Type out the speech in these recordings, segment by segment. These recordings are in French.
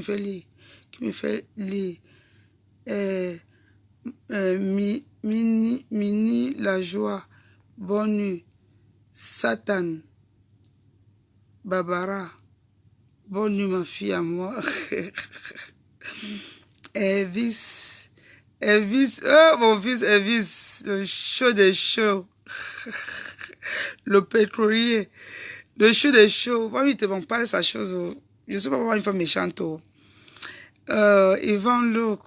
Qui me fait lire. Mini, la joie. Bonne nuit. Satan. Barbara. Bonne nuit, ma fille à moi. Elvis. Elvis. Oh, mon fils Elvis. Le show des shows. Le pétrolier. Le show des shows. Moi, ils te vont parler de sa chose. Je ne sais pas pourquoi une femme méchante. Yvan Luc.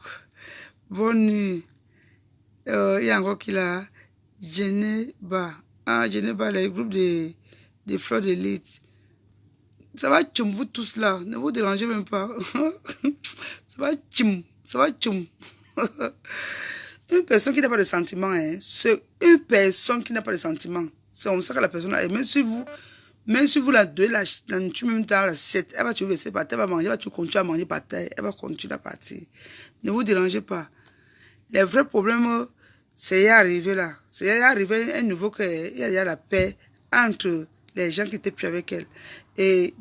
Bonne nuit. Il y a encore qui l'a. Geneva. Ah, Geneva, le groupe des fleurs d'élite. Ça va tchoum, vous tous là. Ne vous dérangez même pas. Ça va tchoum. Ça va tchoum. Une personne qui n'a pas de sentiments, hein, c'est une personne qui n'a pas de sentiments. C'est comme ça que la personne a. Même si vous la donnez la nourriture même dans l'assiette, elle va te verser par terre, elle va manger, elle va te continuer à manger par terre, elle va continuer à partir. Ne vous dérangez pas. Les vrais problèmes, c'est y arriver là. C'est y arriver un nouveau qu'il y a la paix entre les gens qui étaient plus avec elle. Et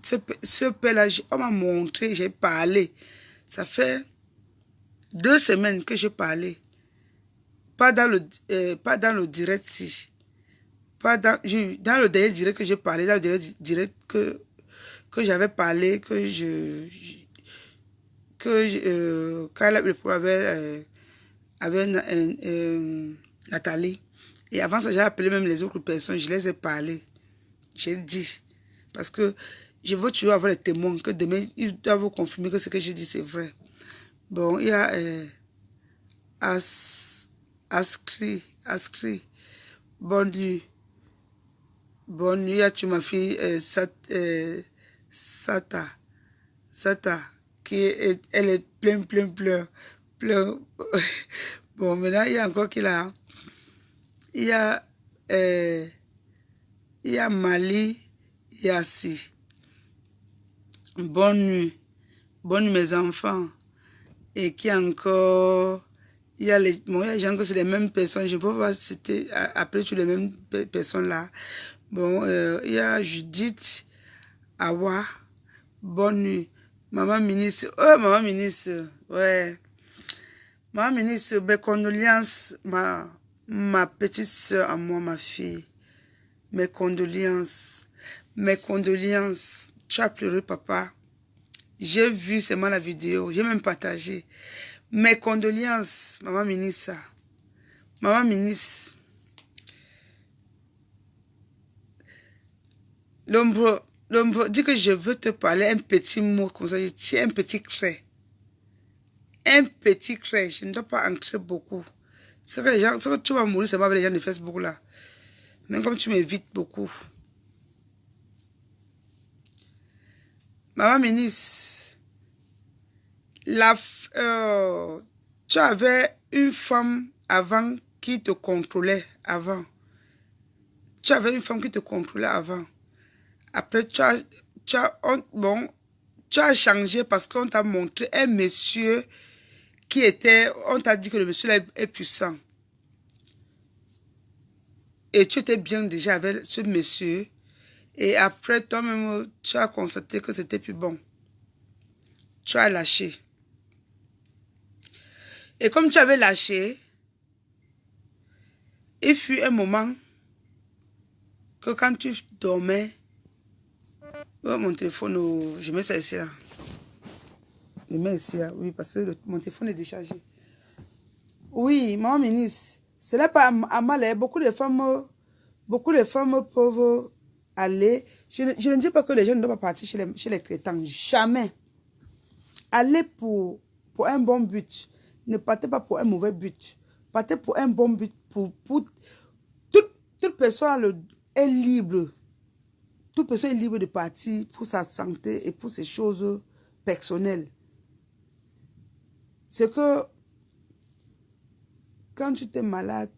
ce paix-là, on m'a montré, j'ai parlé. Ça fait 2 semaines que j'ai parlé. Pas dans le direct, si. Pas dans le dernier direct que j'ai parlé, dans le dernier direct que j'avais parlé, quand elle a eu le problème avec Nathalie. Et avant ça, j'ai appelé même les autres personnes, je les ai parlé. J'ai dit. Parce que je veux toujours avoir les témoins, que demain, ils doivent vous confirmer que ce que j'ai dit, c'est vrai. Bon, il y a Askri. Bonne nuit. Bonne nuit, tu ma fille Sata, elle est plein. Bon, maintenant, il y a encore qui là. Il y a Mali Yassi. Bonne nuit, mes enfants. Et qui encore. Il y a les gens que c'est les mêmes personnes. Je peux voir si c'était après toutes les mêmes personnes là. Bon, il y a Judith Awa. Bonne nuit. Maman ministre. Oh, maman ministre. Ouais. Maman ministre, mes condoléances. Ma petite soeur à moi, ma fille. Mes condoléances. Tu as pleuré, papa. J'ai vu seulement la vidéo. J'ai même partagé. Mes condoléances, maman ministre. Maman ministre. L'ombre dit que je veux te parler un petit mot comme ça. Je tiens un petit craie. Je ne dois pas entrer beaucoup. C'est que tu vas mourir, c'est pas avec les gens de Facebook là. Même comme tu m'évites beaucoup. Maman ministre. Tu avais une femme avant qui te contrôlait avant. Après, tu as changé parce qu'on t'a montré un monsieur qui était, on t'a dit que le monsieur là est puissant. Et tu étais bien déjà avec ce monsieur. Et après, toi-même, tu as constaté que c'était plus bon. Tu as lâché. Et comme tu avais lâché, il fut un moment que quand tu dormais, oh, mon téléphone, je mets ça ici là. Je mets ici là, oui, parce que mon téléphone est déchargé. Oui, maman ministre, ce n'est pas à mal. Beaucoup de femmes peuvent aller. Je ne dis pas que les gens ne doivent pas partir chez les crétins. Jamais. Allez pour un bon but. Ne partez pas pour un mauvais but. Partez pour un bon but. Toute personne est libre. Toute personne est libre de partir pour sa santé et pour ses choses personnelles. C'est que quand tu étais malade,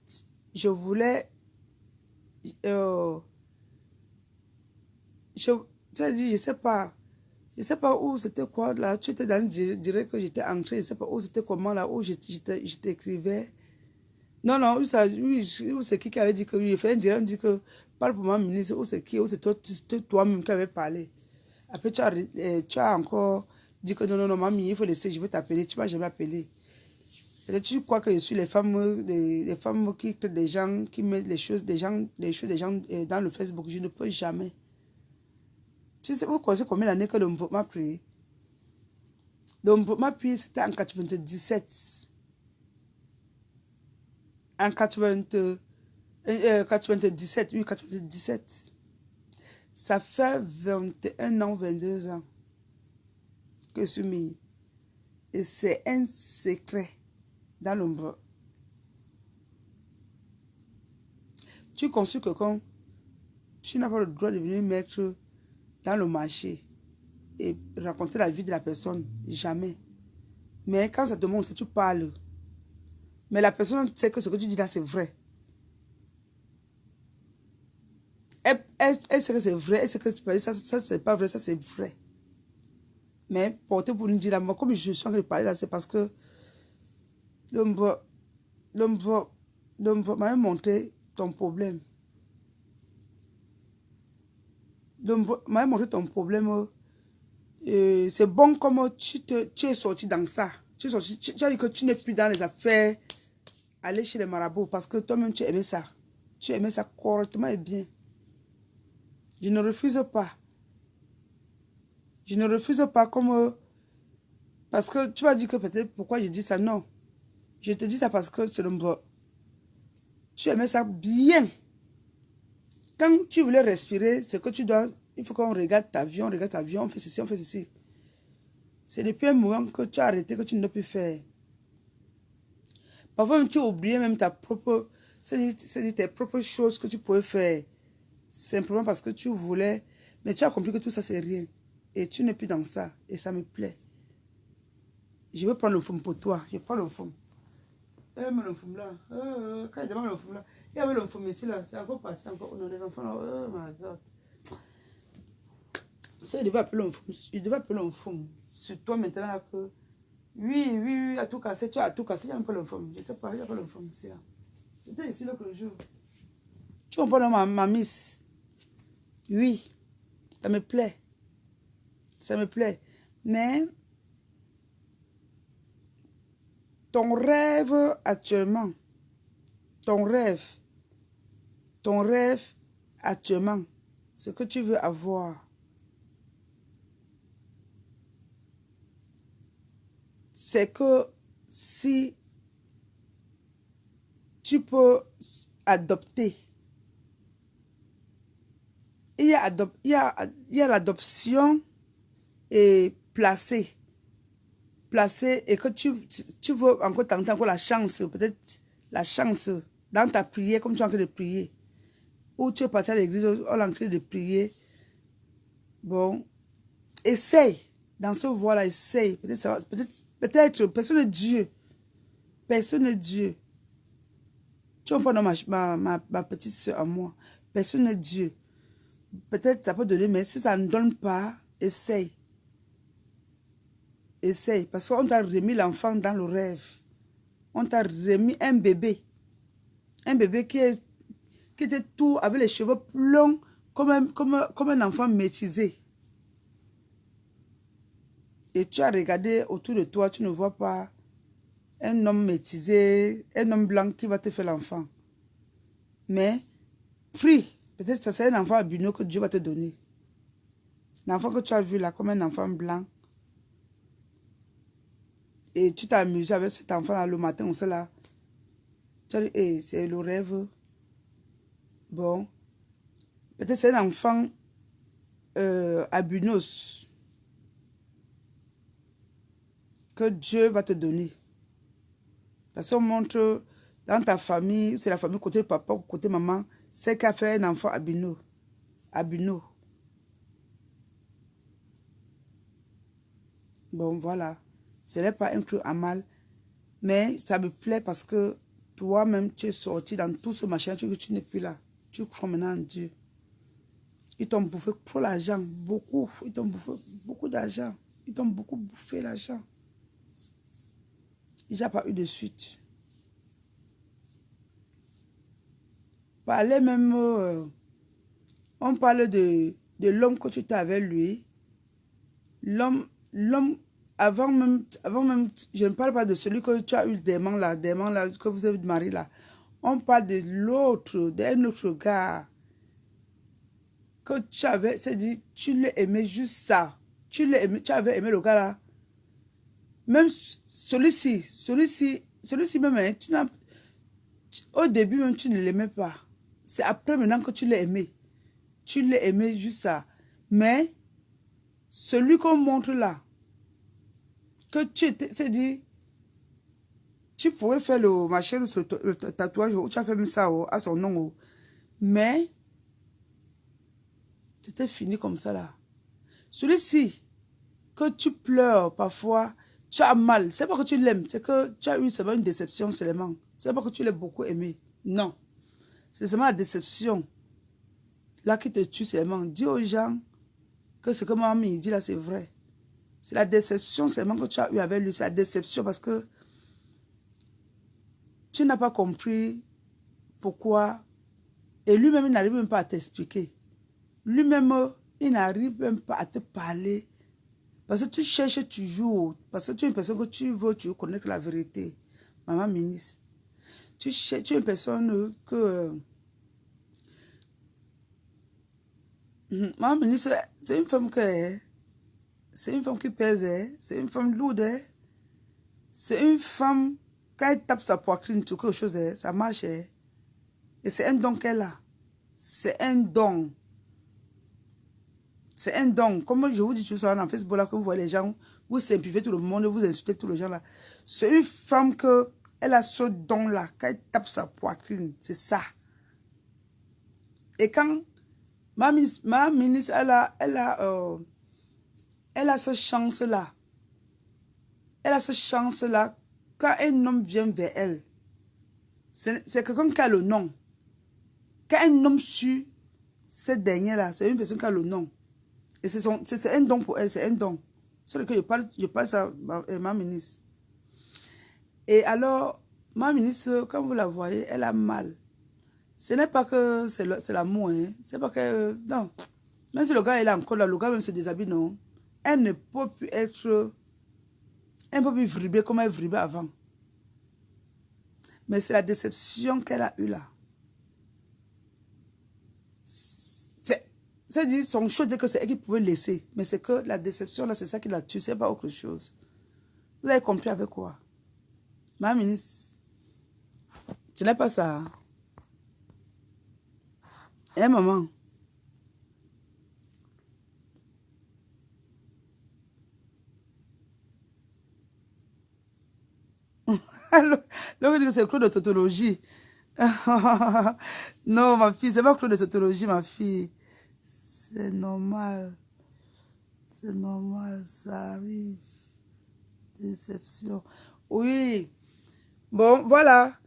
je voulais... je sais pas où c'était quoi là. Tu étais dans une dirait que j'étais entrée. Je sais pas où c'était comment là, où je t'écrivais. Non, oui, c'est qui avait dit que oui, il fait un direct, on dit que parle pour ma ministre, où c'est qui, où c'est toi-même qui avait parlé. Après, tu as encore dis que non, non, non, mamie, il faut laisser, je vais t'appeler, tu ne vas jamais appeler. Peut-être tu crois que je suis les femmes qui traitent des gens, qui mettent les choses des gens dans le Facebook. Je ne peux jamais. Tu sais, vous connaissez combien d'années que l'homme m'a pris? L'homme m'a pris, c'était en 97. En 97, oui, 97. Ça fait 21 ans, 22 ans que je suis mis. Et c'est un secret dans l'ombre. Tu consultes quelqu'un, tu n'as pas le droit de venir mettre dans le marché et raconter la vie de la personne. Jamais. Mais quand ça te montre, tu parles. Mais la personne sait que ce que tu dis là, c'est vrai. Elle sait que c'est vrai, elle sait que ça c'est pas vrai, ça c'est vrai. Mais porter pour nous dire, moi, comme je suis en train de parler là, c'est parce que l'homme m'a montré ton problème. L'homme m'a montré ton problème. C'est bon comme tu es sorti dans ça. Tu as dit que tu n'es plus dans les affaires, aller chez les marabouts, parce que toi-même tu aimais ça. Tu aimais ça correctement et bien. Je ne refuse pas. Je ne refuse pas comme... parce que tu vas dire que peut-être pourquoi je dis ça. Non. Je te dis ça parce que c'est le bras. Tu aimais ça bien. Quand tu voulais respirer, c'est que tu dois... Il faut qu'on regarde ta vie, on fait ceci, on fait ceci. C'est depuis un moment que tu as arrêté, que tu ne peux plus faire. Parfois, même, tu as oublié même ta propre... C'est tes propres choses que tu pouvais faire. Simplement parce que tu voulais... Mais tu as compris que tout ça, c'est rien. Et tu n'es plus dans ça. Et ça me plaît. Je vais prendre le fond pour toi. Je prends le fond. Mais le fond là. Quand il demande le fond là. Il y avait le fond ici là. C'est encore parti. Encore. Non, les enfants là. Oh my God. Ça, je devais appeler un fond. Je devais appeler un fond. Sur toi maintenant là que... Oui, à tout casser. Tu as tout cassé. Il y a un peu le fond. Je ne sais pas. Il y a pas le fond ici là. C'était ici là que le jour. Tu comprends ma miss? Oui. Ça me plaît. Ça me plaît. Mais... ton rêve actuellement, ton rêve actuellement, ce que tu veux avoir, c'est que si tu peux adopter, il y a l'adoption et placer et que tu veux encore tenter encore la chance, peut-être la chance dans ta prière, comme tu es en train de prier, ou tu es parti à l'église, on est en train de prier, bon, essaye, dans ce voie-là, essaye, peut-être, personne n'est Dieu, tu comprends ma petite soeur à moi, personne n'est Dieu, peut-être ça peut donner, mais si ça ne donne pas, essaye. Essaye, parce qu'on t'a remis l'enfant dans le rêve. On t'a remis un bébé. Un bébé qui était tout, avec les cheveux blonds, comme un enfant métisé. Et tu as regardé autour de toi, tu ne vois pas un homme métisé, un homme blanc qui va te faire l'enfant. Mais, prie, peut-être que c'est un enfant albino que Dieu va te donner. L'enfant que tu as vu là, comme un enfant blanc. Et tu t'es amusé avec cet enfant-là le matin, on sait là. Tu as dit, hey, c'est le rêve. Bon. Peut-être c'est un enfant albinos que Dieu va te donner. Parce qu'on montre dans ta famille, c'est la famille côté papa ou côté maman, c'est qu'a fait un enfant albino. Albino. Bon, voilà. Ce n'est pas un truc à mal. Mais ça me plaît parce que toi-même, tu es sorti dans tout ce machin, tu n'es plus là. Tu crois maintenant en Dieu. Ils t'ont bouffé trop l'argent, beaucoup. Ils t'ont bouffé beaucoup d'argent. Ils t'ont beaucoup bouffé l'argent. Il n'y a pas eu de suite. Parler même, on parle de l'homme que tu t'as avec lui. L'homme avant même, je ne parle pas de celui que tu as eu des mains là, que vous avez marié là. On parle de l'autre, d'un autre gars que tu avais, c'est dit, tu l'as aimé juste ça. Tu l'as aimé, tu avais aimé le gars là. Même celui-ci même, hein, au début même, tu ne l'aimais pas. C'est après maintenant que tu l'as aimé. Tu l'as aimé juste ça. Mais, celui qu'on montre là, que tu étais, c'est dit, tu pourrais faire le machin, le tatouage, tu as fait même ça à son nom. Mais, c'était fini comme ça là. Celui-ci, que tu pleures parfois, tu as mal. C'est pas que tu l'aimes, c'est que tu as eu seulement une déception seulement. C'est pas que tu l'as beaucoup aimé. Non. C'est seulement la déception là qui te tue seulement. Dis aux gens que ce que maman dit là, c'est vrai. C'est la déception seulement que tu as eu avec lui. C'est la déception parce que tu n'as pas compris pourquoi. Et lui-même, il n'arrive même pas à t'expliquer. Lui-même, il n'arrive même pas à te parler. Parce que tu cherches toujours. Parce que tu es une personne que tu veux connaître la vérité. Maman ministre. Tu es une personne que... Maman ministre, c'est une femme que... C'est une femme qui pèse. C'est une femme lourde. C'est une femme... Quand elle tape sa poitrine sur quelque chose, ça marche. Et c'est un don qu'elle a. C'est un don. C'est un don. Comme je vous dis tout ça dans Facebook, là, que vous voyez les gens, vous simplifiez tout le monde, vous insultez tous les gens là. C'est une femme que, elle a ce don-là. Quand elle tape sa poitrine, c'est ça. Et quand ma ministre, elle a cette chance-là. Elle a cette chance-là. Quand un homme vient vers elle, c'est quelqu'un qui a le nom. Quand un homme suit cette dernière-là, c'est une personne qui a le nom. Et c'est un don pour elle, c'est un don. C'est ce que je parle ça à ma ministre. Et alors, ma ministre, quand vous la voyez, elle a mal. Ce n'est pas que c'est l'amour, hein. C'est pas que... non. Même si le gars est là encore là, le gars même se déshabille, non. Elle ne peut plus être... Elle ne peut plus vibrer comme elle vibrait avant. Mais c'est la déception qu'elle a eue là. C'est-à-dire, son choix de que c'est elle qui pouvait laisser. Mais c'est que la déception là, c'est ça qui l'a tué, c'est pas autre chose. Vous avez compris avec quoi? Ma ministre, ce n'est pas ça. Hein, maman? C'est Claude de tautologie. Non, ma fille, c'est pas Claude de tautologie, ma fille. C'est normal. C'est normal, ça arrive. Déception. Oui. Bon, voilà.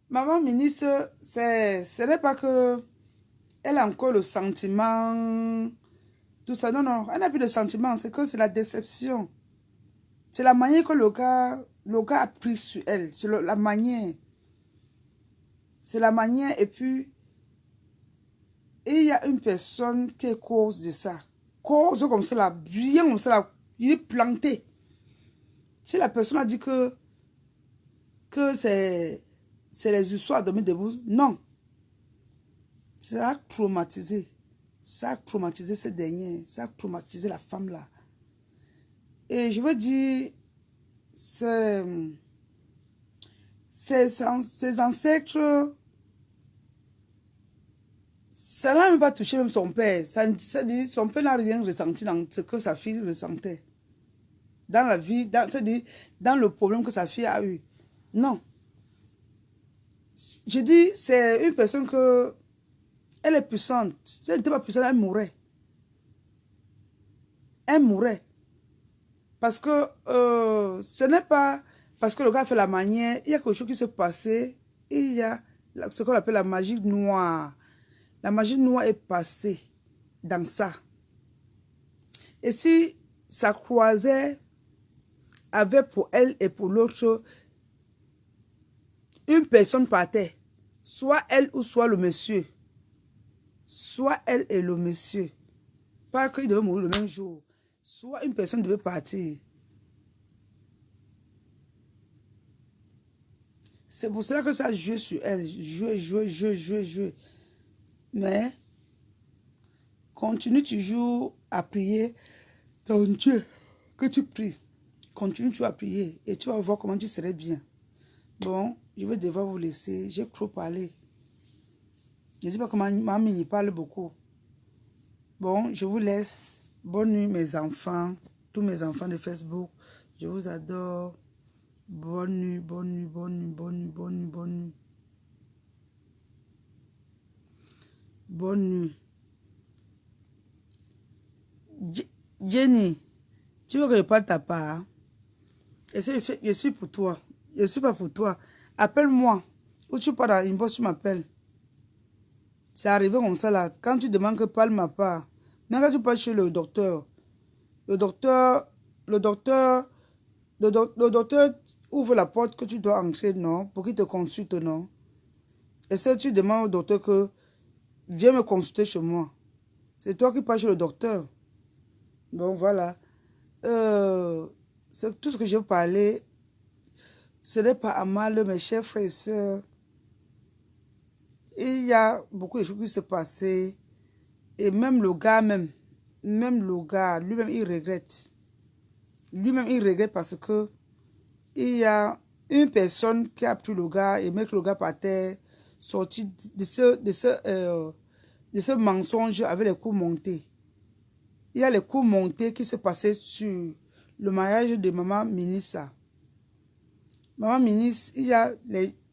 Maman ministre, ce n'est pas que elle a encore le sentiment, tout ça. Non, non, elle n'a plus de sentiment. C'est que c'est la déception. C'est la manière que le gars a pris sur elle. C'est la manière. C'est la manière. Et puis, il y a une personne qui est cause de ça. Cause comme ça, là, bien comme ça, là, il est planté. Si la personne a dit que c'est les histoires de mis debout, non. Ça a traumatisé. Ça a traumatisé cette dernière. Ça a traumatisé la femme là. Et je veux dire, ses ancêtres, ça n'a même pas touché même son père. Son père n'a rien ressenti dans ce que sa fille ressentait. Dans la vie, dans le problème que sa fille a eu. Non. Je dis, c'est une personne que... Elle est puissante. Si elle n'était pas puissante, elle mourrait. Elle mourrait. Parce que ce n'est pas... Parce que le gars fait la manière. Il y a quelque chose qui s'est passé. Il y a ce qu'on appelle la magie noire. La magie noire est passée dans ça. Et si ça croisait avec pour elle et pour l'autre une personne par terre, soit elle ou soit le monsieur, soit elle et le monsieur, pas qu'ils devaient mourir le même jour, soit une personne devait partir. C'est pour cela que ça a joué sur elle. Joué. Mais, continue toujours à prier ton Dieu que tu pries. Continue toujours à prier et tu vas voir comment tu serais bien. Bon, je vais devoir vous laisser. J'ai trop parlé. Je ne sais pas comment Mamie parle beaucoup. Bon, je vous laisse. Bonne nuit mes enfants. Tous mes enfants de Facebook. Je vous adore. Bonne nuit, bonne nuit, bonne nuit, bonne nuit, bonne nuit, bonne nuit. Bonne nuit. Jenny, tu veux que je parle ta part? Hein? Je suis pour toi. Je ne suis pas pour toi. Appelle-moi. Ou tu pars dans inbox, tu m'appelles. C'est arrivé comme ça là. Quand tu demandes que parle ma part, même quand tu parles chez le docteur ouvre la porte que tu dois entrer, non? Pour qu'il te consulte, non? Et si tu demandes au docteur que viens me consulter chez moi, c'est toi qui parles chez le docteur. Bon, voilà. C'est tout ce que je veux parler. Ce n'est pas à mal, mes chers frères et sœurs. Il y a beaucoup de choses qui se passaient. Et même le gars, lui-même, il regrette. Lui-même, il regrette parce que il y a une personne qui a pris le gars et mis le gars par terre, sorti de ce mensonge avec les coups montés. Il y a les coups montés qui se passaient sur le mariage de maman Minissa. Maman Minissa,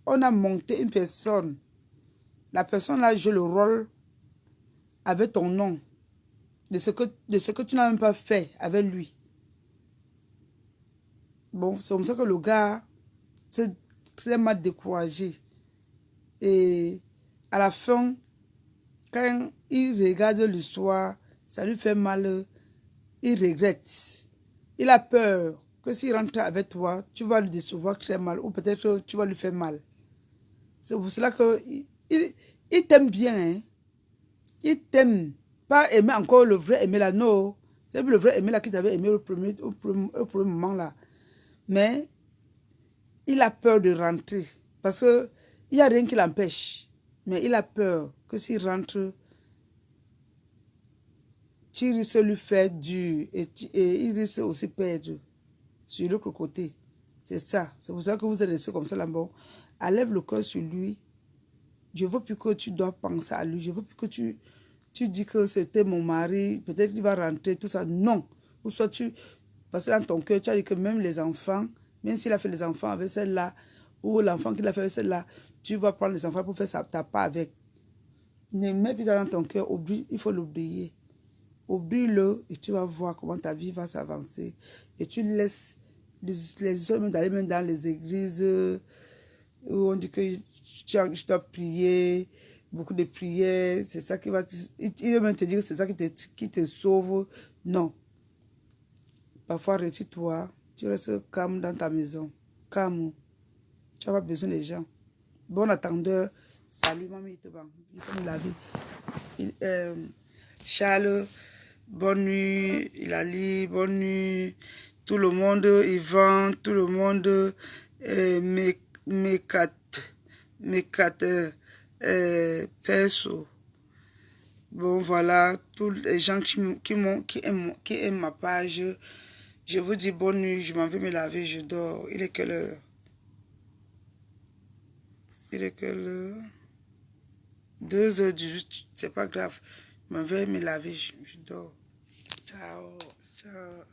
on a monté une personne. La personne là joue le rôle avec ton nom. De ce que tu n'as même pas fait avec lui. Bon, c'est comme ça que le gars s'est très mal découragé. Et à la fin, quand il regarde l'histoire, ça lui fait mal. Il regrette. Il a peur que s'il rentre avec toi, tu vas le décevoir très mal. Ou peut-être que tu vas lui faire mal. C'est pour cela que il t'aime bien. Hein? Il t'aime. Pas aimer encore le vrai aimer là. Non. C'est le vrai aimer là qui t'avait aimé au premier moment là. Mais il a peur de rentrer. Parce que il n'y a rien qui l'empêche. Mais il a peur que s'il rentre, tu risques de lui faire dur. Et il risque aussi de perdre sur l'autre côté. C'est ça. C'est pour ça que vous êtes resté comme ça là. Bon, enlève le cœur sur lui. Je ne veux plus que tu dois penser à lui. Je ne veux plus que tu dis que c'était mon mari. Peut-être qu'il va rentrer, tout ça. Non. Ou soit parce que dans ton cœur, tu as dit que même les enfants, même s'il a fait les enfants avec celle-là, ou l'enfant qu'il a fait avec celle-là, tu vas prendre les enfants pour faire ta part avec. Ne mets plus ça dans ton cœur. Oublie, il faut l'oublier. Oublie-le et tu vas voir comment ta vie va s'avancer. Et tu laisses les hommes d'aller même dans les églises où on dit que tu dois prier, beaucoup de prières, c'est ça qui va... Il va même te dire que c'est ça qui te sauve. Non. Parfois, retire-toi. Tu restes calme dans ta maison. Calme. Tu n'as pas besoin des gens. Bon attendeur. Salut, mamie. Il faut me laver. Charles, bonne nuit. Hilali, bonne nuit. Tout le monde, Yvan, tout le monde, mes quatre perso. Bon, voilà, tous les gens qui aiment ma page. Je vous dis bonne nuit, je m'en vais me laver, je dors. Il est quelle heure? Il est quelle heure? 2h du... C'est pas grave. Je m'en vais me laver, je dors. Ciao, ciao.